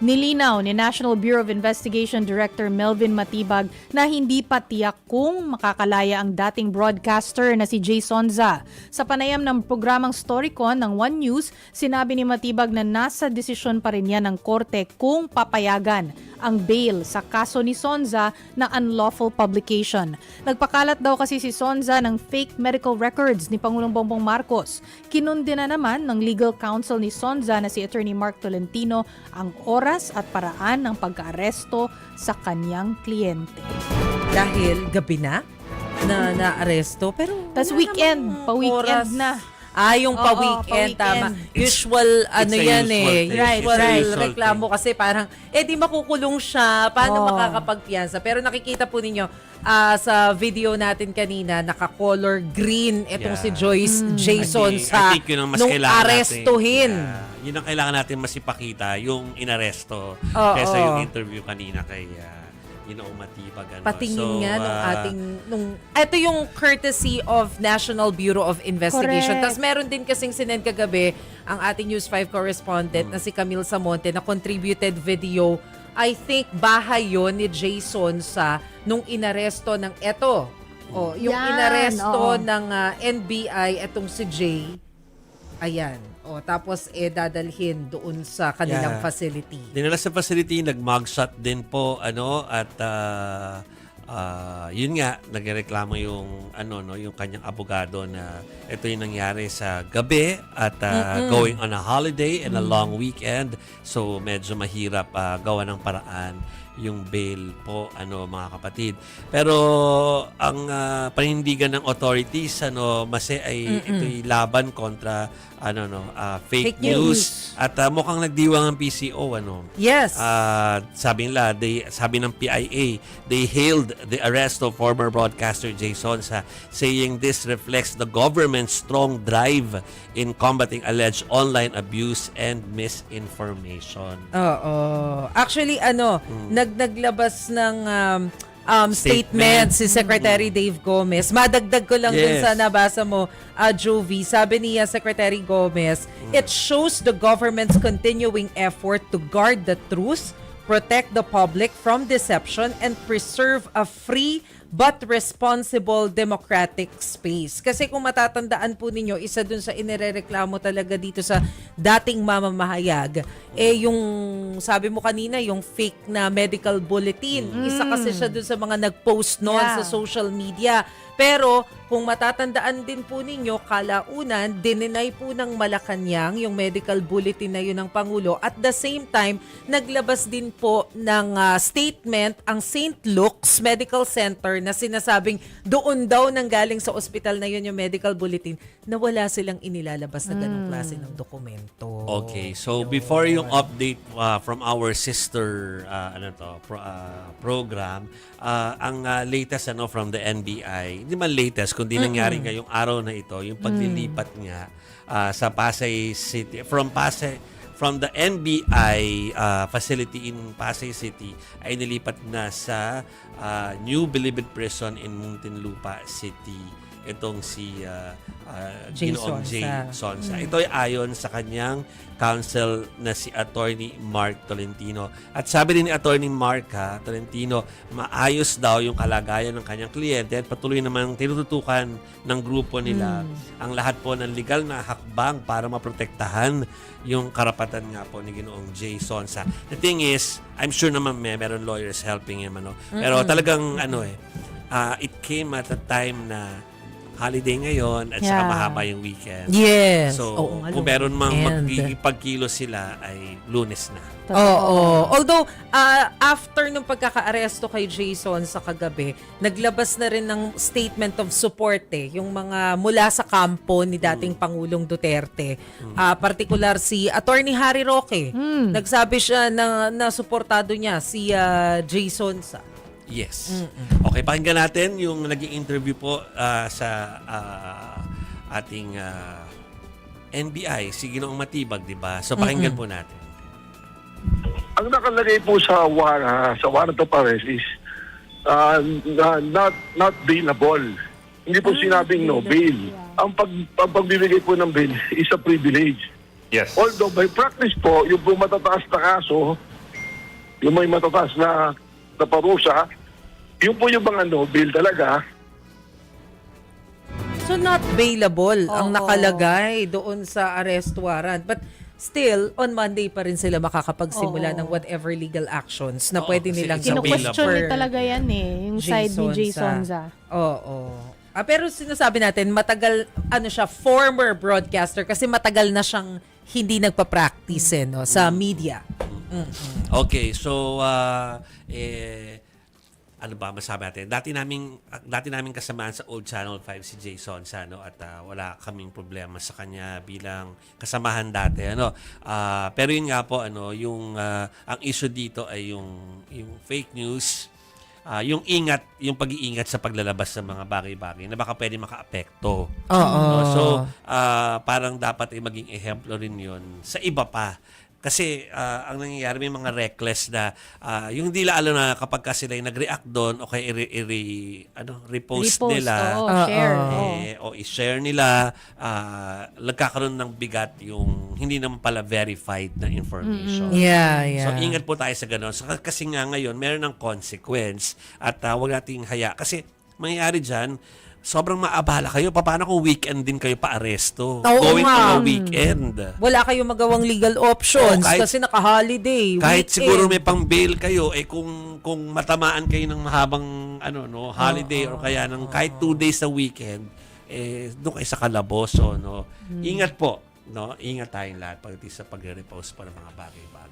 Nilinaw ni National Bureau of Investigation Director Melvin Matibag na hindi pa tiyak kung makakalaya ang dating broadcaster na si Jay Sonza. Sa panayam ng programang Storycon ng One News, sinabi ni Matibag na nasa desisyon pa rin yan ng korte kung papayagan ang bail sa kaso ni Sonza na unlawful publication. Nagpakalat daw kasi si Sonza ng fake medical records ni Pangulong Bongbong Marcos. Kinundi na naman ng legal counsel ni Sonza na si Attorney Mark Tolentino ang oras at paraan ng pagka-aresto sa kanyang kliyente. Dahil gabi na na-aresto, pero Tas wala weekend, namang pa-weekend oras. na. Yung pa-weekend, tama. Usual, it's a yan usual eh. thing. Right, Usual right. reklamo kasi parang, di makukulong siya. Paano makakapagpiyansa? Pero nakikita po ninyo, sa video natin kanina, naka-color green itong si Joyce Jason I think yun ang mas nung kailangan arestuhin. natin. Yun ang kailangan natin mas ipakita, yung inaresto. Oo. Kesa yung interview kanina kay Matibag. Patingin nga ito yung courtesy of National Bureau of Investigation. Correct. Tapos meron din kasing sinend kagabi ang ating News 5 correspondent na si Camille Samonte na contributed video. I think bahay yon ni Jason sa nung inaresto ng yung Yan, inaresto oo. ng NBI etong si Jay. Ayan. Tapos dadalhin doon sa kanilang facility. Dinala sa facility, nag-mugshot din po, at yun nga, nagreklamo yung yung kanyang abogado na ito yung nangyari sa gabi at going on a holiday and a long weekend. So medyo mahirap gawa ng paraan yung bail po, mga kapatid. Pero ang panindigan ng authorities ay ito'y laban kontra fake news. At mukhang nagdiwang ang PCO Yes. sabi ng PIA, they hailed the arrest of former broadcaster Jay Sonza, saying this reflects the government's strong drive in combating alleged online abuse and misinformation. Oo. Actually, naglabas ng statement si Secretary Dave Gomez. Madagdag ko lang dun sa nabasa mo, Jovi. Sabi niya, Secretary Gomez, it shows the government's continuing effort to guard the truth, protect the public from deception, and preserve a free but responsible democratic space. Kasi kung matatandaan po ninyo, isa dun sa inirereklamo talaga dito sa dating mamamahayag, yung sabi mo kanina, yung fake na medical bulletin. Isa kasi siya dun sa mga nag-post noon sa social media. Pero kung matatandaan din po ninyo, kalaunan, dininay po ng Malacanang yung medical bulletin na yun ng Pangulo. At the same time, naglabas din po ng statement ang St. Luke's Medical Center na sinasabing doon daw nanggaling sa ospital na yun yung medical bulletin na wala silang inilalabas na ganong klase ng dokumento. Okay, so before yung update from our sister program, ang latest from the NBI, hindi man latest kundi nangyari ngayong araw na ito, yung paglilipat nga sa Pasay City from the NBI facility in Pasay City ay nilipat na sa New Bilibid Prison in Muntinlupa City. Itong si Ginoong Jay Sonza. Ito ay ayon sa kanyang counsel na si Attorney Mark Tolentino. At sabi din ni Attorney Mark Tolentino, maayos daw yung kalagayan ng kanyang kliyente at patuloy naman tinututukan ng grupo nila ang lahat po ng legal na hakbang para maprotektahan yung karapatan nga po ni Ginoong Jay Sonza. The thing is, I'm sure naman meron lawyers helping him. Pero talagang it came at a time na holiday ngayon at saka mahaba yung weekend. Yes. So, Oo, kung meron mang weekend. magkikipagkilo sila ay Lunes na. Oo. Although, after nung pagkaka-aresto kay Jason sa kagabi, naglabas na rin ng statement of support yung mga mula sa kampo ni dating Pangulong Duterte. Particular si Attorney Harry Roque. Nagsabi siya na suportado niya si Jason sa Yes. Okay, pakinggan natin yung naging interview po sa ating NBI, si Ginoong Matibag, di ba? So, pakinggan po natin. Ang nakalagay po sa warrant of arrest is not bailable. Hindi po sinabing no bail. Ang pagbibigay po ng bail is a privilege. Yes. Although by practice po, yung po matataas na kaso, yung may matatas na parusa, yun po yung mga no bail talaga. So not bailable ang Oo. nakalagay doon sa arrest warrant. But still, on Monday pa rin sila makakapagsimula Oo. ng whatever legal actions na Oo, pwede kasi nilang it's a gawin. Kino-question for ni talaga yan yung Jay side ni Jay Sonza. Oo. Pero sinasabi natin, matagal, siya, former broadcaster kasi matagal na siyang hindi nagpa-practice sa media. Okay, so ano ba masabi natin? Dati naming kasamaan sa Old Channel 5 si Jason Sano at wala kaming problema sa kanya bilang kasamahan dati pero yun nga po yung ang issue dito ay yung fake news, yung pag-iingat sa paglalabas ng mga bagay-bagay na baka pwede makaapekto. Oo. So, parang dapat ay maging ehemplo rin yun sa iba pa. Kasi ang nangyayari, may mga reckless na yung di lalo na kapag ka sila yung nag-react doon o kaya repost nila share. o i-share nila, nagkakaroon ng bigat yung hindi naman pala verified na information. Yeah. So, ingat po tayo sa ganun. So, kasi nga ngayon, meron ng consequence at huwag nating haya. Kasi, mangyayari dyan, sobrang maabala kayo. Paano kung weekend din kayo pa-aresto? Oo Going nga. on a weekend. Wala kayong magawang legal options Oo, kahit- kasi naka-holiday. Kahit weekend. siguro may pang-bail kayo, kung matamaan kayo ng mahabang holiday or kaya ng kahit 2 days sa weekend, doon kayo sa kalaboso. Ingat po. Ingat tayong lahat pagdating sa pagre-repost pa ng mga bagay-bagay.